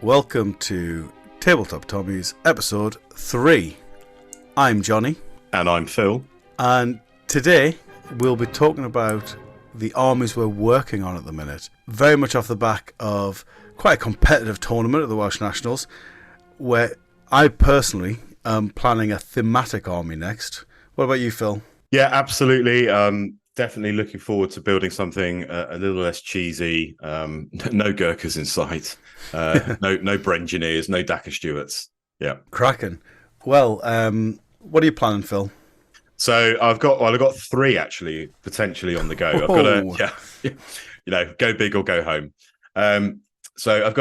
welcome to Tabletop Tommies episode 3. I'm Jonny. And I'm Phil. And today we'll be talking about the armies we're working on at the minute. Very much off the back of quite a competitive tournament at the Welsh Nationals, where I personally am planning a thematic army next. What about you, Phil? Yeah, absolutely. Definitely looking forward to building something a little less cheesy. No Gurkhas in sight. No Brengineers, no Dacre Stewarts. Yeah, cracking. Well, what are you planning, Phil? So I've got 3 actually potentially on the go. I've got to go big or go home. So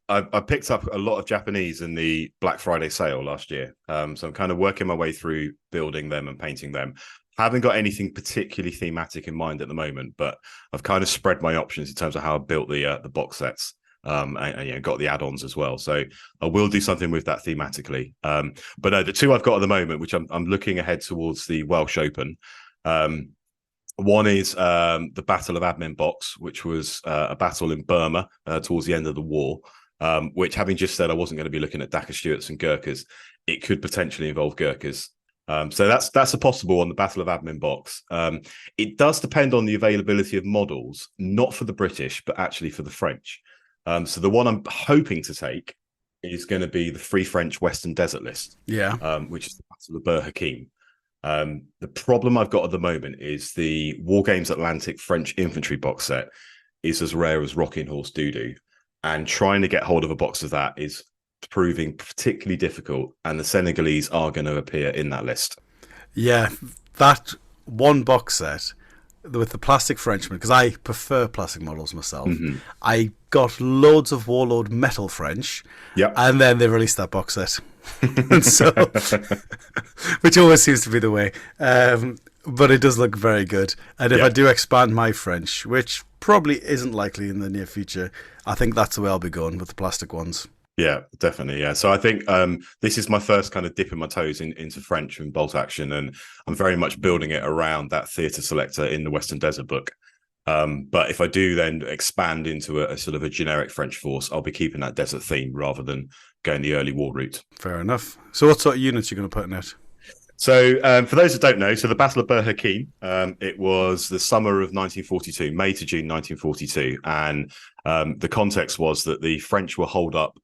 I picked up a lot of Japanese in the Black Friday sale last year. So I'm kind of working my way through building them and painting them. Haven't got anything particularly thematic in mind at the moment, but I've kind of spread my options in terms of how I built the box sets. And got the add-ons as well. So I will do something with that thematically. But no, the 2 I've got at the moment, which I'm looking ahead towards the Welsh Open. One is the Battle of Admin Box, which was a battle in Burma towards the end of the war, which, having just said I wasn't going to be looking at Dacre Stewarts and Gurkhas, it could potentially involve Gurkhas. So that's a possible on the Battle of Admin Box. It does depend on the availability of models, not for the British, but actually for the French. So the one I'm hoping to take is going to be the Free French Western Desert list, which is the Battle of Bur Hakeim. The problem I've got at the moment is the War Games Atlantic French infantry box set is as rare as Rocking Horse Doodoo, and trying to get hold of a box of that is proving particularly difficult, and the Senegalese are going to appear in that list. Yeah, that one box set with the plastic Frenchman, because I prefer plastic models myself. Mm-hmm. I got loads of Warlord metal French, and then they released that box set. And so, which always seems to be the way. But it does look very good. And if I do expand my French, which probably isn't likely in the near future, I think that's the way I'll be going with the plastic ones. Yeah, definitely. Yeah. So I think this is my first kind of dipping my toes into French and Bolt Action, and I'm very much building it around that theatre selector in the Western Desert book. But if I do then expand into a sort of a generic French force, I'll be keeping that desert theme rather than going the early war route. Fair enough. So what sort of units are you going to put in it? So for those that don't know, so the Battle of Bur Hakeim, it was the summer of 1942, May to June 1942. And the context was that the French were holed up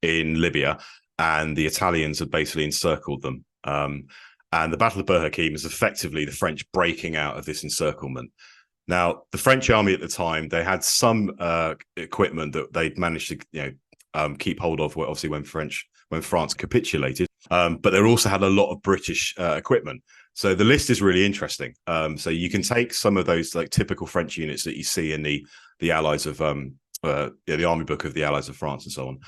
in Libya, and the Italians had basically encircled them. And the Battle of Bur Hakeim is effectively the French breaking out of this encirclement. Now, the French army at the time, they had some equipment that they'd managed to keep hold of, obviously when France capitulated. But they also had a lot of British equipment. So the list is really interesting. So you can take some of those like typical French units that you see in the Allies of the Army Book of the Allies of France and so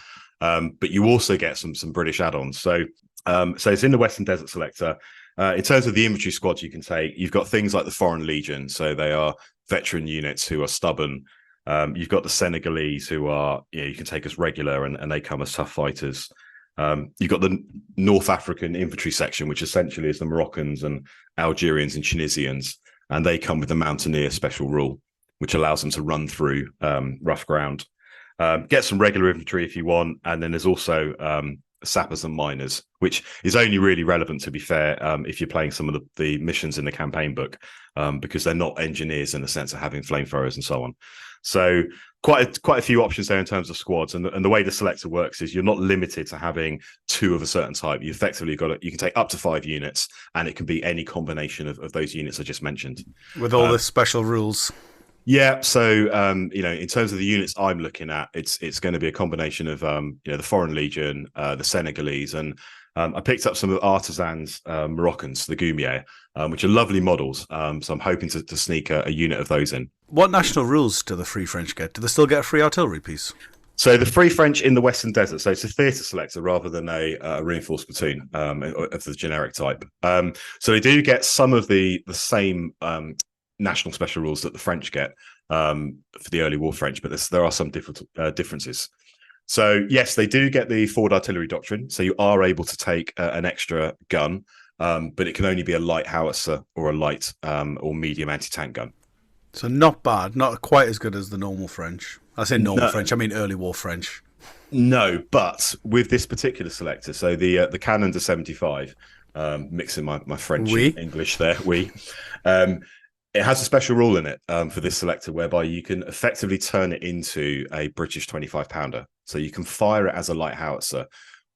on. But you also get some British add-ons. So it's in the Western Desert Selector. In terms of the infantry squads you can take, you've got things like the Foreign Legion. So they are veteran units who are stubborn. You've got the Senegalese who are, you can take as regular and they come as tough fighters. You've got the North African infantry section, which essentially is the Moroccans and Algerians and Tunisians, and they come with the Mountaineer special rule, which allows them to run through rough ground. Get some regular infantry if you want, and then there's also sappers and miners, which is only really relevant, to be fair, if you're playing some of the missions in the campaign book, because they're not engineers in the sense of having flamethrowers and so on. So quite a few options there in terms of squads, and the way the selector works is you're not limited to having 2 of a certain type. You effectively you can take up to 5 units, and it can be any combination of those units I just mentioned. With all the special rules. Yeah, so in terms of the units I'm looking at, it's going to be a combination of the Foreign Legion, the Senegalese, and I picked up some of the Artisans Moroccans, the Goumier, which are lovely models. So I'm hoping to sneak a unit of those in. What national rules do the Free French get? Do they still get a free artillery piece? So the Free French in the Western Desert, so it's a theatre selector rather than a reinforced platoon of the generic type. So they do get some of the same national special rules that the French get for the early war French, but there are some differences. So yes, they do get the forward artillery doctrine. So you are able to take an extra gun, but it can only be a light howitzer or a light or medium anti-tank gun. So not bad, not quite as good as the normal French. I say normal French, I mean early war French. No, but with this particular selector, so the Canon to 75, mixing my French and English there, it has a special rule in it for this selector whereby you can effectively turn it into a British 25-pounder. So you can fire it as a light howitzer,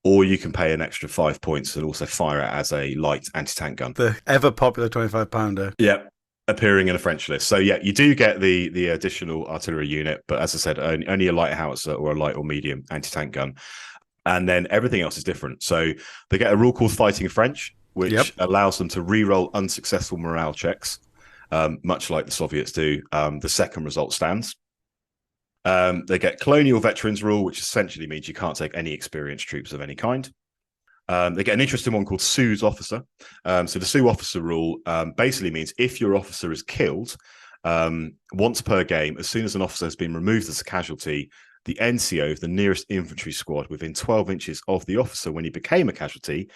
or you can pay an extra 5 points and also fire it as a light anti-tank gun. The ever popular 25-pounder. Yeah, appearing in a French list. So yeah, you do get the additional artillery unit, but as I said, only a light howitzer or a light or medium anti-tank gun. And then everything else is different. So they get a rule called Fighting French, which allows them to re-roll unsuccessful morale checks, much like the Soviets do. The second result stands. They get Colonial Veterans Rule, which essentially means you can't take any experienced troops of any kind. They get an interesting one called Sue's Officer. So the Sue Officer Rule basically means if your officer is killed once per game, as soon as an officer has been removed as a casualty, the NCO of the nearest infantry squad within 12 inches of the officer when he became a casualty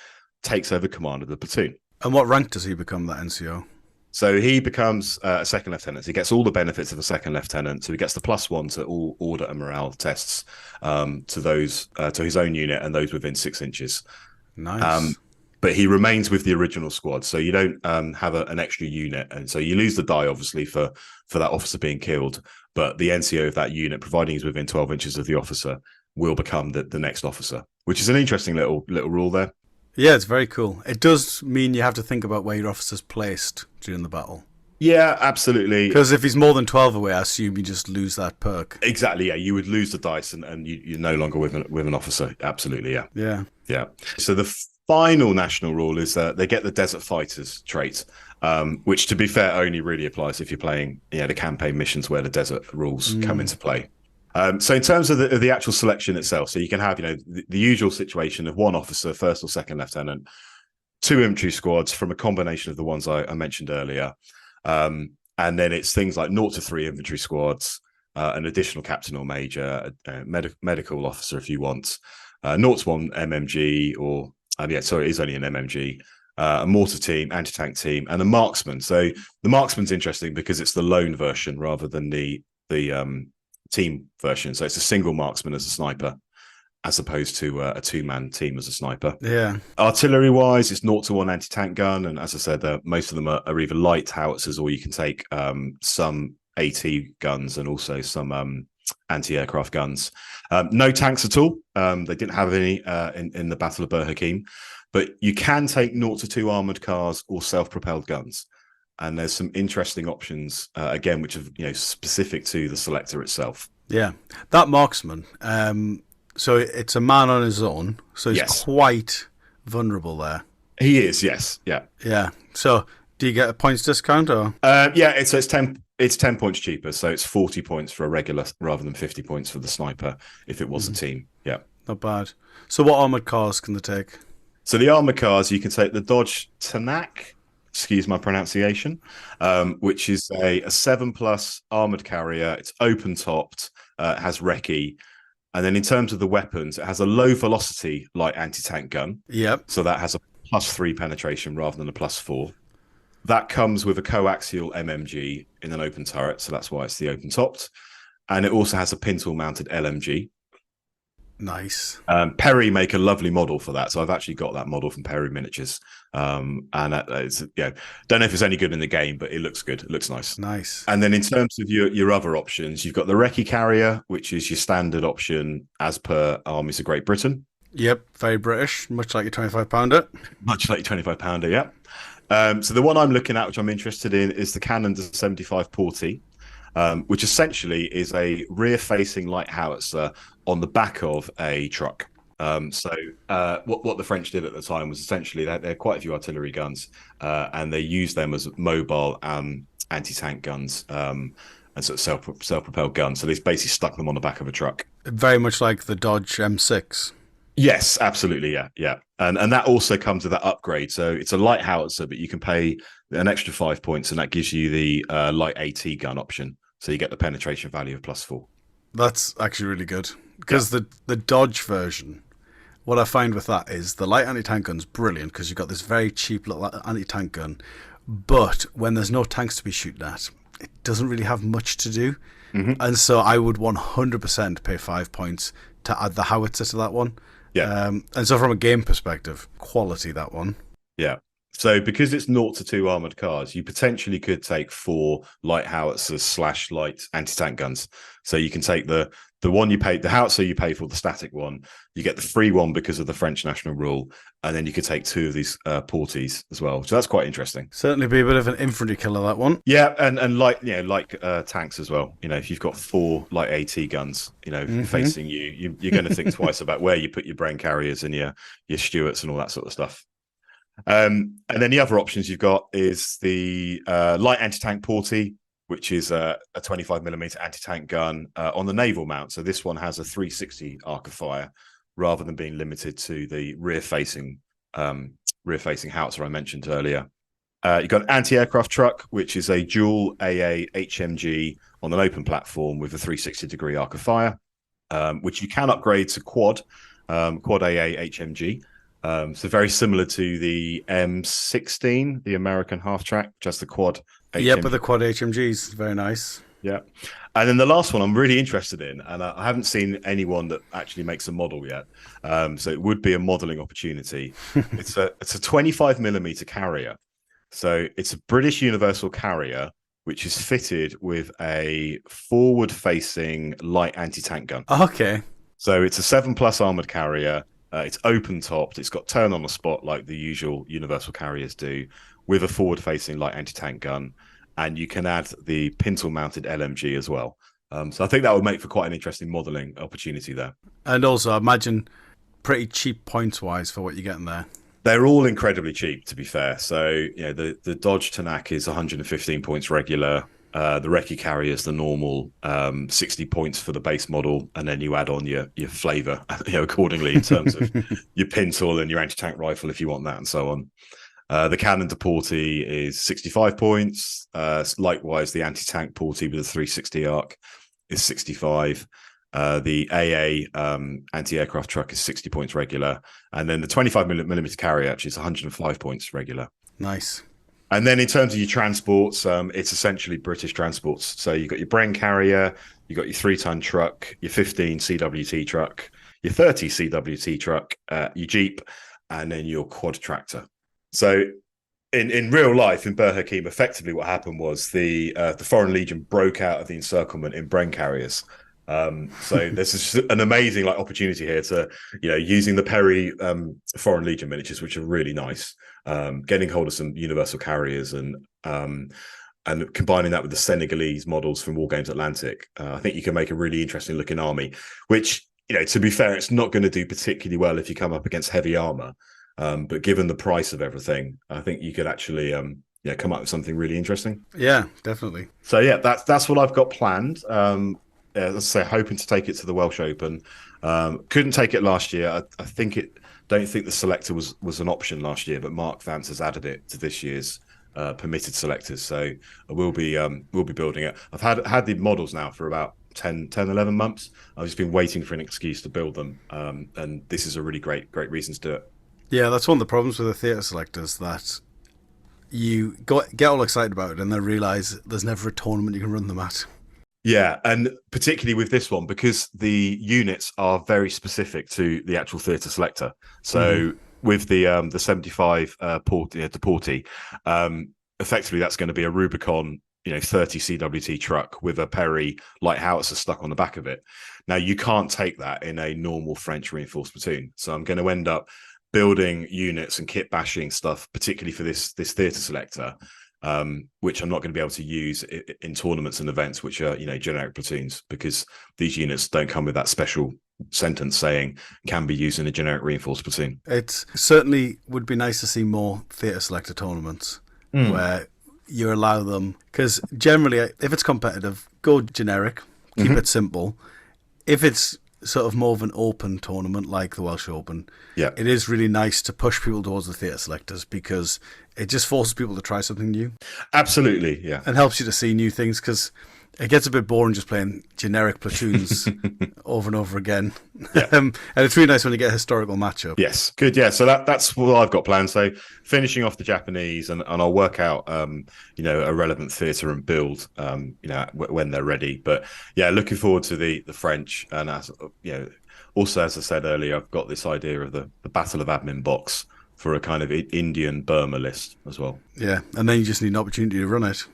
takes over command of the platoon. And what rank does he become, that NCO? So he becomes a second lieutenant. So he gets all the benefits of a second lieutenant. So he gets the +1 to all order and morale tests to those to his own unit and those within 6 inches. Nice. But he remains with the original squad. So you don't have an extra unit. And so you lose the die, obviously, for that officer being killed. But the NCO of that unit, providing he's within 12 inches of the officer, will become the next officer, which is an interesting little rule there. Yeah, it's very cool. It does mean you have to think about where your officer's placed during the battle. Yeah, absolutely. Because if he's more than 12 away, I assume you just lose that perk. Exactly, yeah. You would lose the dice and you're no longer with an officer. Absolutely, yeah. Yeah. Yeah. So the final national rule is they get the Desert Fighters trait, which, to be fair, only really applies if you're playing the campaign missions where the desert rules come into play. So in terms of the actual selection itself, so you can have the usual situation of one officer, first or second lieutenant, 2 infantry squads from a combination of the ones I mentioned earlier, and then it's things like 0 to 3 infantry squads, an additional captain or major, a medical officer if you want, 0 to 1 MMG, or it is only an MMG. A mortar team, anti-tank team, and a marksman. So the marksman's interesting because it's the lone version rather than the team version. So it's a single marksman as a sniper, as opposed to a 2-man team as a sniper. Yeah. Artillery-wise, it's 0 to 1 anti-tank gun, and as I said, most of them are either light howitzers, or you can take some AT guns and also some anti-aircraft guns. No tanks at all. They didn't have any in the Battle of Bur Hakeim, but you can take 0 to 2 armored cars or self-propelled guns. And there's some interesting options, again, which are specific to the selector itself. Yeah. That marksman, so it's a man on his own, so he's quite vulnerable there. He is, yes. Yeah. Yeah. So do you get a points discount? Or? It's 10 points cheaper, so it's 40 points for a regular rather than 50 points for the sniper if it was a team. Yeah. Not bad. So what armoured cars can they take? So the armoured cars, you can take the Dodge Tanak, excuse my pronunciation, which is a 7+ armoured carrier. It's open-topped, it has recce. And then in terms of the weapons, it has a low-velocity light anti-tank gun. Yep. So that has a +3 penetration rather than a +4. That comes with a coaxial MMG in an open turret, so that's why it's the open-topped. And it also has a pintle-mounted LMG. Nice. Perry make a lovely model for that, so I've actually got that model from Perry Miniatures. And it's, don't know if it's any good in the game, but it looks good. It looks nice. Nice. And then in terms of your other options, you've got the recce carrier, which is your standard option as per Armies of Great Britain. Yep, very British, much like your 25-pounder. Much like your 25-pounder, yeah. So the one I'm looking at, which I'm interested in, is the Cannon 75 Portee, which essentially is a rear-facing light howitzer on the back of a truck. So what the French did at the time was essentially they had quite a few artillery guns, and they used them as mobile anti-tank guns and sort of self-propelled guns. So they basically stuck them on the back of a truck. Very much like the Dodge M6. Yes, absolutely, yeah. And that also comes with that upgrade. So it's a light howitzer, but you can pay an extra 5 points, and that gives you the light AT gun option. So you get the penetration value of +4. That's actually really good. Because the Dodge version, what I find with that is the light anti-tank gun's brilliant because you've got this very cheap little anti-tank gun. But when there's no tanks to be shooting at, it doesn't really have much to do. Mm-hmm. And so I would 100% pay 5 points to add the howitzer to that one. Yeah. And so from a game perspective, quality, that one. Yeah. So because it's 0 to 2 armored cars, you potentially could take 4 light howitzers / light anti-tank guns. So you can take the one you pay, the howitzer you pay for, the static one. You get the free one because of the French national rule, and then you could take 2 of these porties as well. So that's quite interesting. Certainly be a bit of an infantry killer, that one. Yeah, and like tanks as well. If you've got 4 light AT guns, facing you, you're going to think twice about where you put your brain carriers and your Stuarts and all that sort of stuff. And then the other options you've got is the light anti-tank portie, which is a 25mm anti-tank gun on the naval mount. So this one has a 360 arc of fire rather than being limited to the rear-facing howitzer I mentioned earlier. You've got an anti-aircraft truck, which is a dual AA HMG on an open platform with a 360-degree arc of fire, which you can upgrade to quad AA HMG. So very similar to the M16, the American half-track, just the quad HMG. Yeah, but the quad HMGs, very nice. Yeah. And then the last one I'm really interested in, and I haven't seen anyone that actually makes a model yet. So it would be a modeling opportunity. It's a 25mm carrier. So it's a British Universal Carrier, which is fitted with a forward-facing light anti-tank gun. Okay. So it's a 7+ armored carrier. It's open-topped. It's got turn on the spot like the usual Universal Carriers do, with a forward-facing light anti-tank gun. And you can add the pintle-mounted LMG as well. So I think that would make for quite an interesting modelling opportunity there. And also, I imagine pretty cheap points-wise for what you're getting there. They're all incredibly cheap, to be fair. So, the Dodge Tanak is 115 points regular. The Recce Carrier is the normal 60 points for the base model, and then you add on your flavour accordingly in terms of your pintle and your anti-tank rifle if you want that, and so on. The Cannon de Portie is 65 points. Likewise, the anti-tank Portie with a 360 arc is 65. The AA anti-aircraft truck is 60 points regular, and then the 25mm carrier actually is 105 points regular. Nice. And then in terms of your transports, it's essentially British transports. So you've got your Bren carrier, you've got your 3-ton truck, your 15 CWT truck, your 30 CWT truck, your Jeep, and then your quad tractor. So in real life, in Bur Hakeim, effectively what happened was the Foreign Legion broke out of the encirclement in Bren carriers. So there's an amazing opportunity here to, using the Perry Foreign Legion miniatures, which are really nice, getting hold of some Universal Carriers and combining that with the Senegalese models from War Games Atlantic. I think you can make a really interesting looking army, which, to be fair, it's not going to do particularly well if you come up against heavy armor. But given the price of everything, I think you could actually come up with something really interesting. Yeah, definitely. So yeah, that's what I've got planned. Let's say, hoping to take it to the Welsh Open. Couldn't take it last year. Don't think the selector was an option last year, but Mark Vance has added it to this year's permitted selectors. So we'll be building it. I've had the models now for about 10, 11 months. I've just been waiting for an excuse to build them, and this is a really great reason to do it. Yeah, that's one of the problems with the theatre selectors, that you get all excited about it and then realise there's never a tournament you can run them at. Yeah, and particularly with this one, because the units are very specific to the actual theatre selector. So with the 75 Portie, effectively that's going to be a Rubicon, 30 CWT truck with a Perry light howitzer stuck on the back of it. Now you can't take that in a normal French reinforced platoon. So I'm going to end up building units and kit bashing stuff, particularly for this theatre selector, which I'm not going to be able to use in tournaments and events, which are, generic platoons, because these units don't come with that special sentence saying can be used in a generic reinforced platoon. It certainly would be nice to see more theatre selector tournaments where you allow them, because generally, if it's competitive, go generic, keep it simple. If it's sort of more of an open tournament like the Welsh Open, it is really nice to push people towards the theatre selectors, because it just forces people to try something new. Absolutely, yeah. And helps you to see new things, because it gets a bit boring just playing generic platoons over and over again. Yeah. And it's really nice when you get a historical matchup. Yes, good. Yeah, so that's what I've got planned. So finishing off the Japanese, and I'll work out, a relevant theatre and build, when they're ready. But yeah, looking forward to the French, and Also, as I said earlier, I've got this idea of the Battle of Admin box for a kind of Indian Burma list as well. Yeah, and then you just need an opportunity to run it.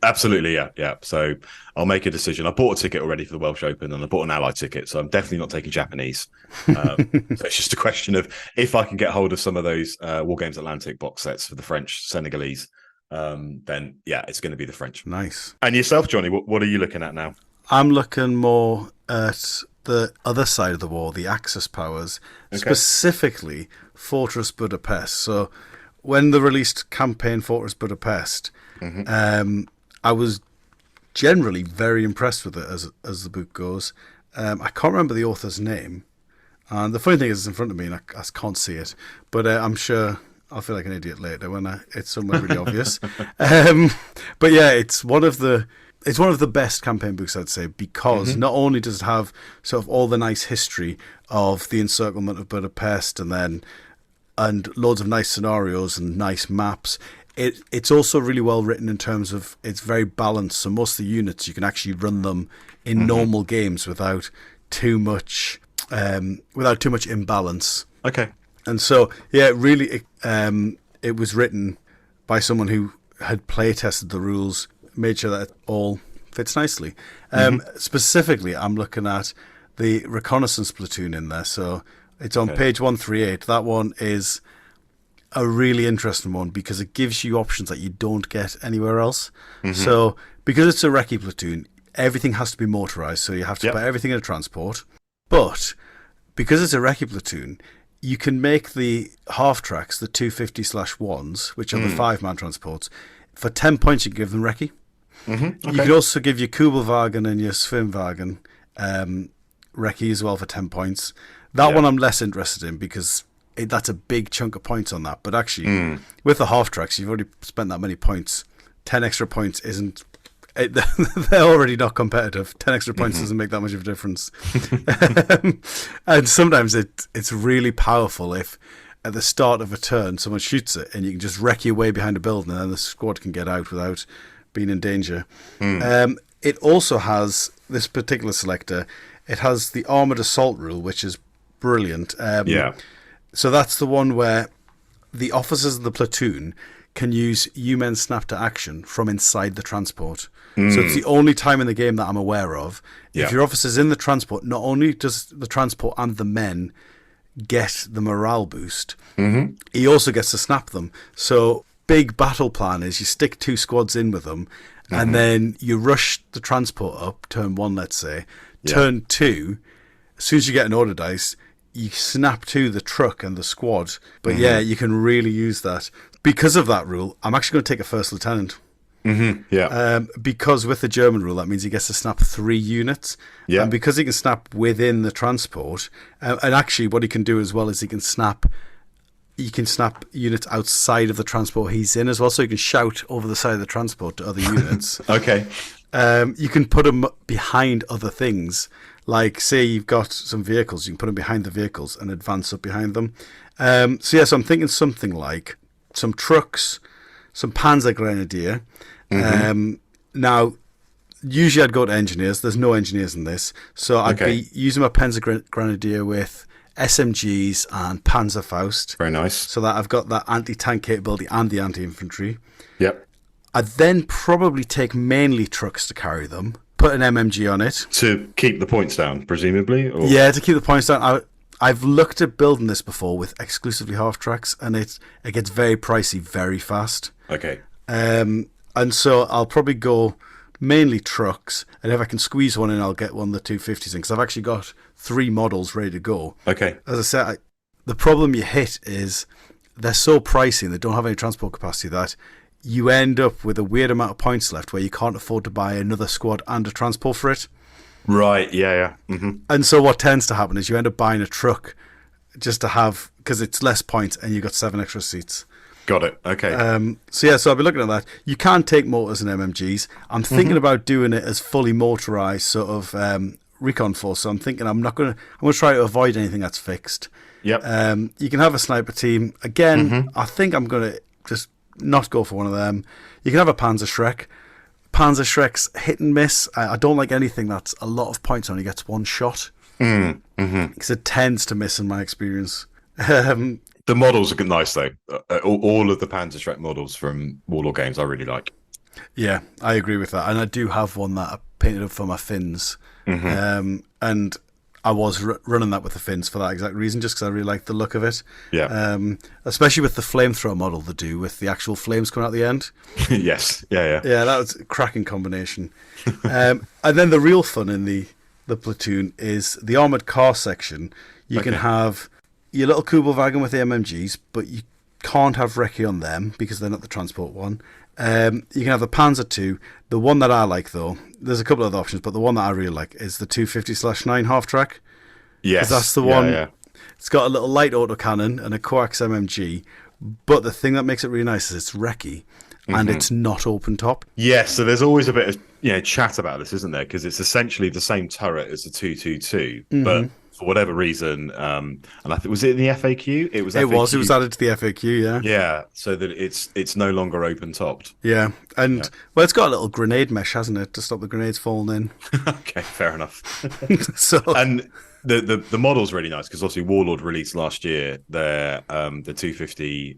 Absolutely, yeah. So I'll make a decision. I bought a ticket already for the Welsh Open, and I bought an Allied ticket, so I'm definitely not taking Japanese. So it's just a question of if I can get hold of some of those War Games Atlantic box sets for the French, Senegalese, then yeah, it's going to be the French. Nice. And yourself, Jonny, what are you looking at now? I'm looking more at the other side of the war, the Axis powers, specifically Fortress Budapest. So when they released Campaign Fortress Budapest, I was generally very impressed with it as the book goes. I can't remember the author's name. And the funny thing is, it's in front of me and I can't see it. But I'm sure I'll feel like an idiot later when it's somewhere really obvious. But yeah, it's one of the best campaign books, I'd say, because not only does it have sort of all the nice history of the encirclement of Budapest and loads of nice scenarios and nice maps, it's also really well written in terms of it's very balanced. So most of the units, you can actually run them in normal games without too much imbalance. Okay. And so, yeah, really, it was written by someone who had play tested the rules, made sure that it all fits nicely. Specifically, I'm looking at the reconnaissance platoon in there. So it's on page 138. That one is a really interesting one because it gives you options that you don't get anywhere else. So because it's a recce platoon, everything has to be motorized. So you have to put everything in a transport. But because it's a recce platoon, you can make the half tracks, the 250/1s, which are the 5-man transports. For 10 points, you can give them recce. You can also give your Kubelwagen and your Schwimmwagen recce as well for 10 points. That one I'm less interested in because that's a big chunk of points on that. But actually, with the half tracks, you've already spent that many points. 10 extra points isn't... they're already not competitive. 10 extra points doesn't make that much of a difference. And sometimes it's really powerful if at the start of a turn someone shoots it and you can just wreck your way behind a building and then the squad can get out without being in danger. It also has this particular selector. It has the armoured assault rule, which is brilliant. So that's the one where the officers of the platoon can use U-Men snap to action from inside the transport. So it's the only time in the game that I'm aware of. If your officer's in the transport, not only does the transport and the men get the morale boost, he also gets to snap them. So big battle plan is you stick 2 squads in with them, and then you rush the transport up, turn 1, let's say. Turn 2, as soon as you get an order dice, you snap to the truck and the squad. But yeah, you can really use that. Because of that rule, I'm actually going to take a first lieutenant. Because with the German rule, that means he gets to snap 3 units. And because he can snap within the transport, and actually what he can do as well is he can snap units outside of the transport he's in as well, so you can shout over the side of the transport to other units. You can put them behind other things. Like, say you've got some vehicles, you can put them behind the vehicles and advance up behind them. So I'm thinking something like some trucks, some Panzer Grenadier. Now, usually I'd go to engineers. There's no engineers in this. So I'd be using my Panzer Grenadier with SMGs and Panzerfaust. Very nice. So that I've got that anti-tank capability and the anti-infantry. I'd then probably take mainly trucks to carry them, put an MMG on it. To keep the points down, presumably? Or? Yeah, to keep the points down. I've looked at building this before with exclusively half tracks, and it gets very pricey very fast. And so I'll probably go mainly trucks, and if I can squeeze one in, I'll get one of the 250s in, because I've actually got 3 models ready to go. As I said, the problem you hit is they're so pricey and they don't have any transport capacity that you end up with a weird amount of points left where you can't afford to buy another squad and a transport for it. And so what tends to happen is you end up buying a truck just to have, because it's less points and you've got 7 extra seats. Got it. So I'll be looking at that. You can take mortars and MMGs. I'm thinking about doing it as fully motorized sort of recon force. So I'm thinking I'm going to try to avoid anything that's fixed. You can have a sniper team. Again, I think I'm going to just not go for one of them. You can have a Panzer Shrek. Panzer Shrek's hit and miss. I don't like anything that's a lot of points only gets 1 shot. Because it tends to miss in my experience. The models are nice though. All of the Panzerschreck models from Warlord games I really like. Yeah, I agree with that, and I do have one that I painted up for my fins, and I was running that with the fins for that exact reason, just because I really like the look of it. Yeah. Especially with the flamethrower model they do with the actual flames coming out the end. Yes. Yeah. Yeah, that was a cracking combination. And then the real fun in the platoon is the armoured car section. You can have your little Kubelwagen with the MMGs, but you can't have Recce on them because they're not the transport one. You can have the Panzer II. The one that I like, though, there's a couple of other options, but the one that I really like is the 250/9 half-track. Yes. That's the one. Yeah. It's got a little light autocannon and a coax MMG, but the thing that makes it really nice is it's Recce, and it's not open top. Yes, so there's always a bit of chat about this, isn't there? Because it's essentially the same turret as the 222, but for whatever reason, and I think was it in the FAQ? It was. It was added to the FAQ. Yeah. Yeah, so that it's no longer open topped. Yeah, and well, it's got a little grenade mesh, hasn't it, to stop the grenades falling in. Okay, fair enough. So and the model's really nice because obviously Warlord released last year their the 250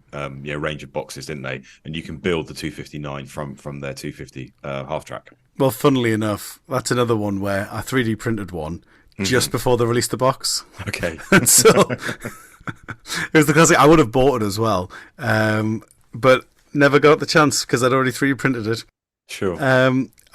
range of boxes, didn't they? And you can build the 259 from their 250 half track. Well, funnily enough, that's another one where I 3D printed one just before they released the box. Okay. And so it was the classic. I would have bought it as well, but never got the chance because I'd already 3D printed it. Sure.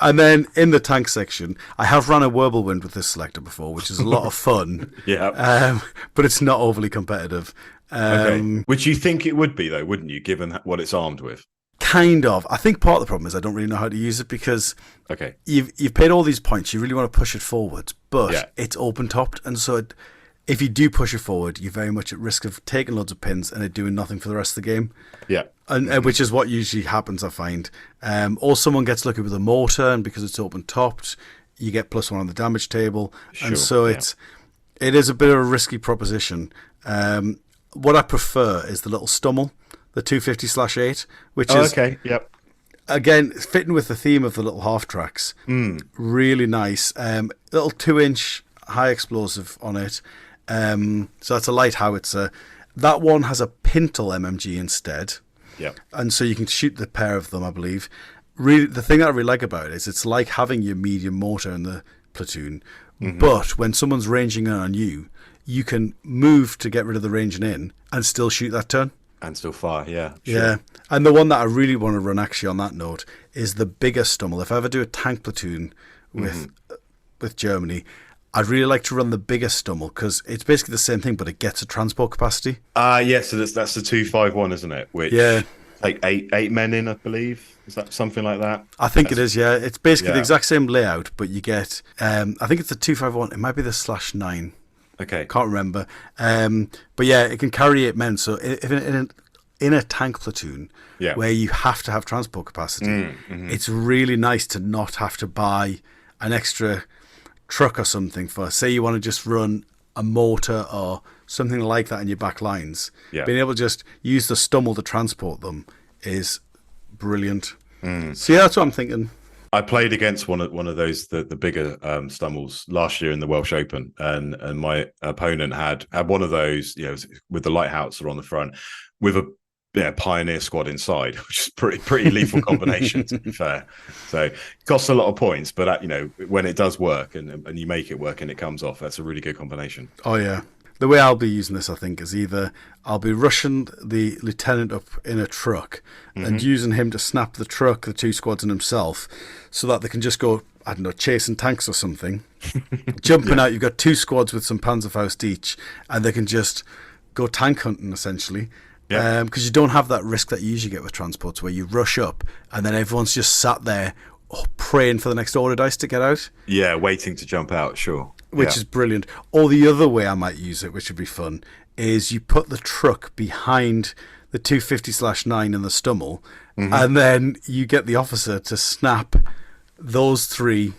And then in the tank section, I have run a Whirlwind with this selector before, which is a lot of fun. Yeah. But it's not overly competitive. Okay. Which you think it would be, though, wouldn't you, given what it's armed with? Kind of. I think part of the problem is I don't really know how to use it because you've paid all these points. You really want to push it forwards, but it's open topped, and so if you do push it forward, you're very much at risk of taking loads of pins and it doing nothing for the rest of the game. Yeah, and which is what usually happens, I find. Or someone gets lucky with a mortar, and because it's open topped, you get +1 on the damage table, and so it is a bit of a risky proposition. What I prefer is the little Stummel, the 250/8, which is again fitting with the theme of the little half tracks. Really nice. Little 2-inch high explosive on it. So that's a light howitzer. That one has a Pintle MMG instead. Yeah. And so you can shoot the pair of them, I believe. Really, the thing that I really like about it is it's like having your medium mortar in the platoon, but when someone's ranging in on you, you can move to get rid of the ranging in and still shoot that turn. And still fire, yeah. Sure. Yeah. And the one that I really want to run, actually, on that note, is the bigger Stummel. If I ever do a tank platoon with Germany, I'd really like to run the bigger Stummel because it's basically the same thing, but it gets a transport capacity. So that's the 251, isn't it? Which like eight men in, I believe. Is that something like that? I think it is. Yeah, it's basically the exact same layout, but you get. I think it's the 251. It might be the /9. Okay, can't remember. But yeah, it can carry 8 men. So if in a tank platoon where you have to have transport capacity, it's really nice to not have to buy an extra truck or something for, say you want to just run a mortar or something like that in your back lines. Being able to just use the Stummel to transport them is brilliant. So yeah, that's what I'm thinking. I played against one of those the bigger Stummels last year in the Welsh Open, and my opponent had one of those, with the lighthouser on the front, with a Pioneer squad inside, which is pretty lethal combination, to be fair. So it costs a lot of points, but when it does work and you make it work and it comes off, that's a really good combination. Oh yeah. The way I'll be using this, I think, is either I'll be rushing the lieutenant up in a truck and using him to snap the truck, the 2 squads, and himself, so that they can just go, I don't know, chasing tanks or something. Jumping out, you've got 2 squads with some Panzerfaust each, and they can just go tank hunting, essentially. Because you don't have that risk that you usually get with transports, where you rush up and then everyone's just sat there praying for the next order dice to get out. Yeah, waiting to jump out, sure. Which is brilliant. Or the other way I might use it, which would be fun, is you put the truck behind the 250/9 and the Stummel, and then you get the officer to snap those 3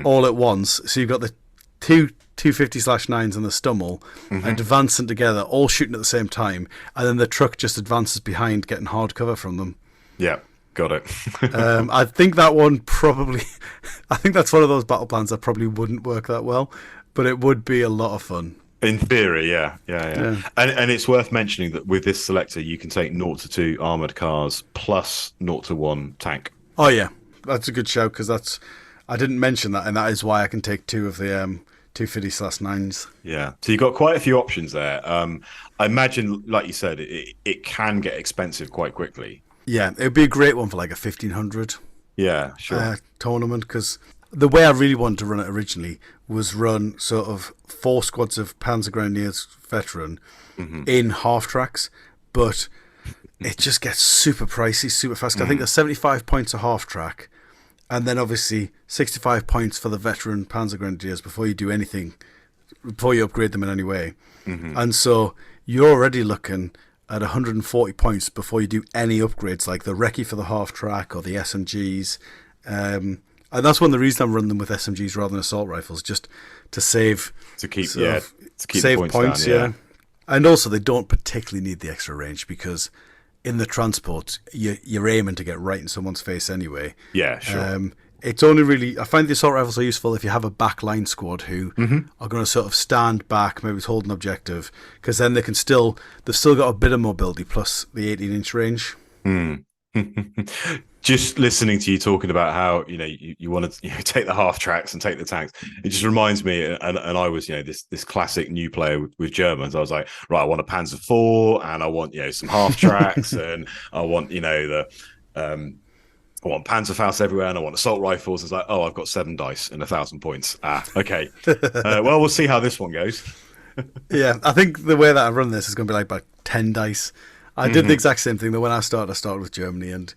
all at once. So you've got the 250/9s and the Stummel advancing together, all shooting at the same time, and then the truck just advances behind, getting hard cover from them. Yeah. Got it. I think that one probably. I think that's one of those battle plans that probably wouldn't work that well, but it would be a lot of fun. In theory, yeah. And it's worth mentioning that with this selector, you can take 0 to 2 armored cars plus 0 to 1 tank. Oh yeah, that's a good shout because I didn't mention that, and that is why I can take 2 of the 250/9s. Yeah, so you've got quite a few options there. I imagine, like you said, it can get expensive quite quickly. Yeah, it would be a great one for like a 1500. Yeah, sure. Tournament, because the way I really wanted to run it originally was run sort of 4 squads of Panzer Grenadiers veteran in half tracks, but it just gets super pricey, super fast. I think there's 75 points a half track, and then obviously 65 points for the veteran Panzer Grenadiers before you do anything, before you upgrade them in any way. And so you're already looking at 140 points before you do any upgrades like the recce for the half track or the SMGs. And that's one of the reasons I'm running them with SMGs rather than assault rifles, just to save to keep save the points down, yeah. And also they don't particularly need the extra range because in the transport you're aiming to get right in someone's face anyway. Yeah, sure. It's only really, I find the assault rifles are useful if you have a backline squad who are going to sort of stand back, maybe hold an objective, because then they've still got a bit of mobility plus the 18-inch range. Just listening to you talking about how you want to take the half tracks and take the tanks, it just reminds me. And I was this classic new player with Germans. I was like, right, I want a Panzer IV, and I want some half tracks, and I want I want Panzerfaust everywhere, and I want assault rifles. It's like, oh, I've got 7 dice and 1,000 points. Okay. Well, we'll see how this one goes. Yeah, I think the way that I run this is going to be like about 10 dice. I did the exact same thing. Though when I started with Germany, and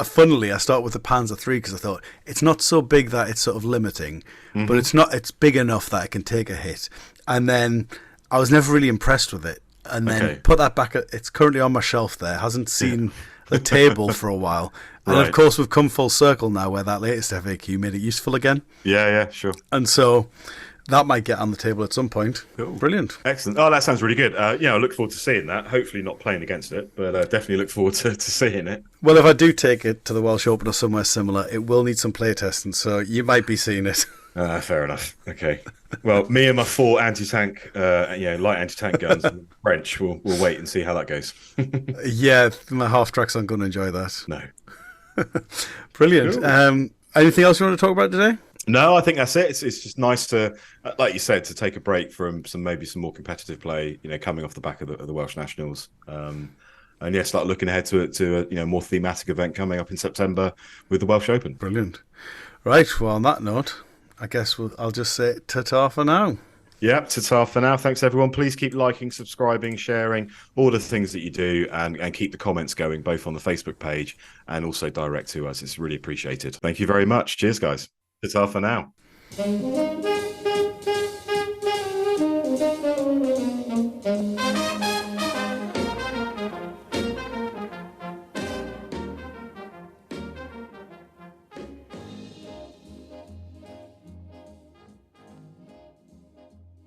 funnily, I started with the Panzer III because I thought it's not so big that it's sort of limiting, but it's big enough that it can take a hit. And then I was never really impressed with it, and then put that back. It's currently on my shelf there. Hasn't seen the table for a while. And of course, we've come full circle now where that latest FAQ made it useful again. Yeah, sure. And so that might get on the table at some point. Cool. Brilliant. Excellent. Oh, that sounds really good. I look forward to seeing that. Hopefully not playing against it, but definitely look forward to seeing it. Well, if I do take it to the Welsh Open or somewhere similar, it will need some playtesting, so you might be seeing it. Fair enough. Okay. Well, me and my 4 anti-tank, light anti-tank guns and French, we'll wait and see how that goes. Yeah, my half tracks aren't going to enjoy that. No. Brilliant. Cool. Anything else you want to talk about today? No, I think that's it. It's just nice to, like you said, to take a break from some more competitive play, coming off the back of the Welsh Nationals. And start looking ahead to a more thematic event coming up in September with the Welsh Open. Brilliant. Right. Well, on that note, I guess I'll just say ta-ta for now. Yeah, ta-ta for now. Thanks, everyone. Please keep liking, subscribing, sharing, all the things that you do, and keep the comments going, both on the Facebook page and also direct to us. It's really appreciated. Thank you very much. Cheers, guys. Ta-ta for now.